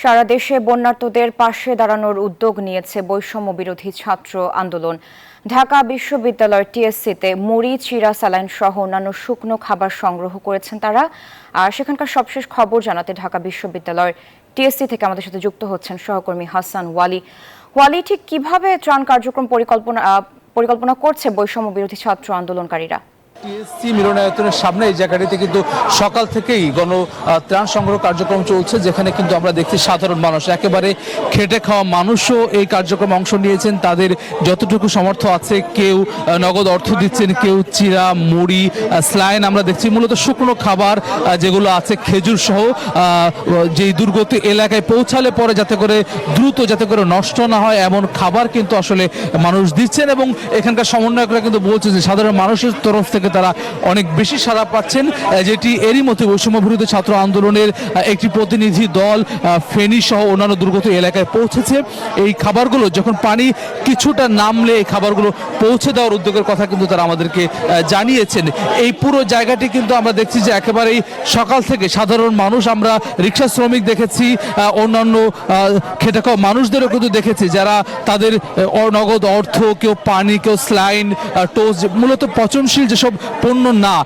সারা দেশে বন্যার্তদের পাশে দাঁড়ানোর উদ্যোগ নিয়েছে বৈষম্য বিরোধী ছাত্র আন্দোলন। ঢাকা বিশ্ববিদ্যালয়ের টিএসসিতে মুড়ি, চিরা, স্যালাইন সহ অন্যান্য শুকনো খাবার সংগ্রহ করেছেন তারা। আর সেখানকার সবশেষ খবর জানাতে ঢাকা বিশ্ববিদ্যালয়ের টিএসসি থেকে আমাদের সাথে যুক্ত হচ্ছেন সহকর্মী হাসান ওয়ালি। ওয়ালি, ঠিক কিভাবে ত্রাণ কার্যক্রম পরিকল্পনা করছে বৈষম্য বিরোধী ছাত্র আন্দোলনকারীরা? টিএসসি মিলনায়তনের সামনে এই জায়গাটিতে কিন্তু সকাল থেকেই ত্রাণ সংগ্রহ কার্যক্রম চলছে, যেখানে কিন্তু আমরা দেখছি সাধারণ মানুষ, একেবারে খেটে খাওয়া মানুষও এই কার্যক্রমে অংশ নিয়েছেন। তাদের যতটুকু সামর্থ্য আছে, কেউ নগদ অর্থ দিচ্ছেন, কেউ চিরা, মুড়ি, স্লাইন আমরা দেখছি, মূলত শুকনো খাবার যেগুলো আছে খেজুর সহ যেই দুর্গত এলাকায় পৌঁছালে পরে যাতে করে দ্রুত নষ্ট না হয় এমন খাবার কিন্তু আসলে মানুষ দিচ্ছেন। এবং এখানকার সমন্বয়করা কিন্তু বলছে যে সাধারণ মানুষের তরফ থেকে তারা অনেক বেশি সাড়া পাচ্ছেন, যেটি এরই মধ্যে বৈষম্য বিরোধী ছাত্র আন্দোলনের একটি প্রতিনিধি দল ফেনী সহ অন্যান্য দুর্গত এলাকায় পৌঁছেছে। এই খাবারগুলো যখন পানি কিছুটা নামলে এই খাবারগুলো পৌঁছে দেওয়ার উদ্যোগের কথা কিন্তু তারা আমাদেরকে জানিয়েছেন। এই পুরো জায়গাটি কিন্তু আমরা দেখছি যে একেবারেই সকাল থেকে সাধারণ মানুষ, আমরা রিক্সা শ্রমিক দেখেছি, অন্যান্য খেটে খাওয়া মানুষদেরও কিন্তু দেখেছি যারা তাদের নগদ অর্থ, কেউ পানি, কেউ স্লাইন, টোস্ট, মূলত পচনশীল যেসব পণ্য না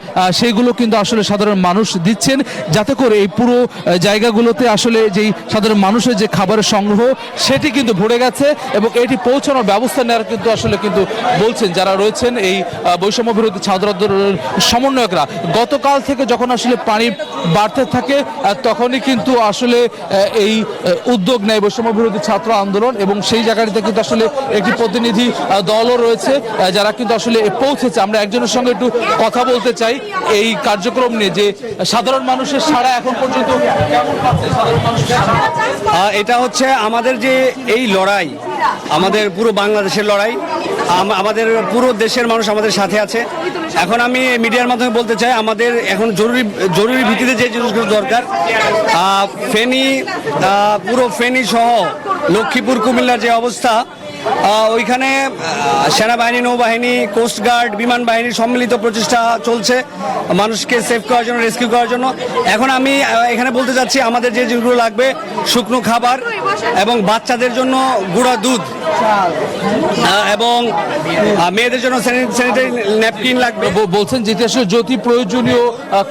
সেগুলো কিন্তু আসলে সাধারণ মানুষ দিচ্ছেন, যাতে করে এই পুরো জায়গাগুলোতে আসলে যেই সাধারণ মানুষের যে খাবারের সংগ্রহ সেটি কিন্তু ভরে গেছে এবং এটি পৌঁছানোর ব্যবস্থা নেওয়ার কিন্তু আসলে কিন্তু বলছেন যারা রয়েছেন এই বৈষম্য বিরোধী ছাত্র আন্দোলনের সমন্বয়করা। গতকাল থেকে যখন আসলে পানি বাড়তে থাকে তখনই কিন্তু আসলে এই উদ্যোগ নেয় বৈষম্য বিরোধী ছাত্র আন্দোলন, এবং সেই জায়গাটিতে কিন্তু আসলে একটি প্রতিনিধি দলও রয়েছে যারা কিন্তু আসলে পৌঁছেছে। আমরা একজনের সঙ্গে একটু কথা বলতে চাই এই কার্যক্রম নিয়ে, যে সাধারণ মানুষের সাড়া এখন পর্যন্ত কেমন পাচ্ছে সাধারণ মানুষের সাড়া? এটা হচ্ছে আমাদের যে এই লড়াই, আমাদের পুরো বাংলাদেশের লড়াই, আমাদের পুরো দেশের মানুষ আমাদের সাথে আছে। এখন আমি মিডিয়ার মাধ্যমে বলতে চাই, আমাদের এখন জরুরি ভিত্তিতে যে জিনিসগুলো দরকার, ফেনী, পুরো ফেনী সহ লক্ষ্মীপুর, কুমিল্লার যে অবস্থা, ওইখানে সেনাবাহিনী, নৌবাহিনী, কোস্টগার্ড, বিমান বাহিনীর সম্মিলিত প্রচেষ্টা চলছে মানুষকে সেভ করার জন্য, রেস্কিউ করার জন্য। এখন আমি এখানে বলতে চাচ্ছি আমাদের যে জিনিসগুলো লাগবে, শুকনো খাবার এবং বাচ্চাদের জন্য গুঁড়া দুধ এবং মেয়েদের জন্য স্যানিটারি ন্যাপকিন লাগবে। বলছেন যেটি আসলে যতি প্রয়োজনীয়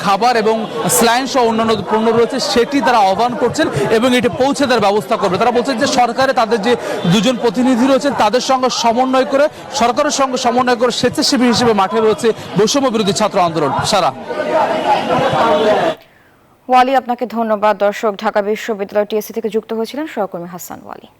খাবার এবং স্লাইন সহ অন্যান্য পণ্য রয়েছে সেটি তারা আহ্বান করছেন এবং এটি পৌঁছে দেওয়ার ব্যবস্থা করবে। তারা বলছেন যে সরকারে তাদের যে দুজন প্রতিনিধি রয়েছেন তাদের সঙ্গে সমন্বয় করে, সরকারের সঙ্গে সমন্বয় করে স্বেচ্ছাসেবী হিসেবে মাঠে রয়েছে বৈষম্য বিরোধী ছাত্র আন্দোলন। সারা ওয়ালি, আপনাকে ধন্যবাদ। দর্শক, ঢাকা বিশ্ববিদ্যালয় টিএসসি থেকে যুক্ত হয়েছিলেন সহকর্মী হাসান ওয়ালি।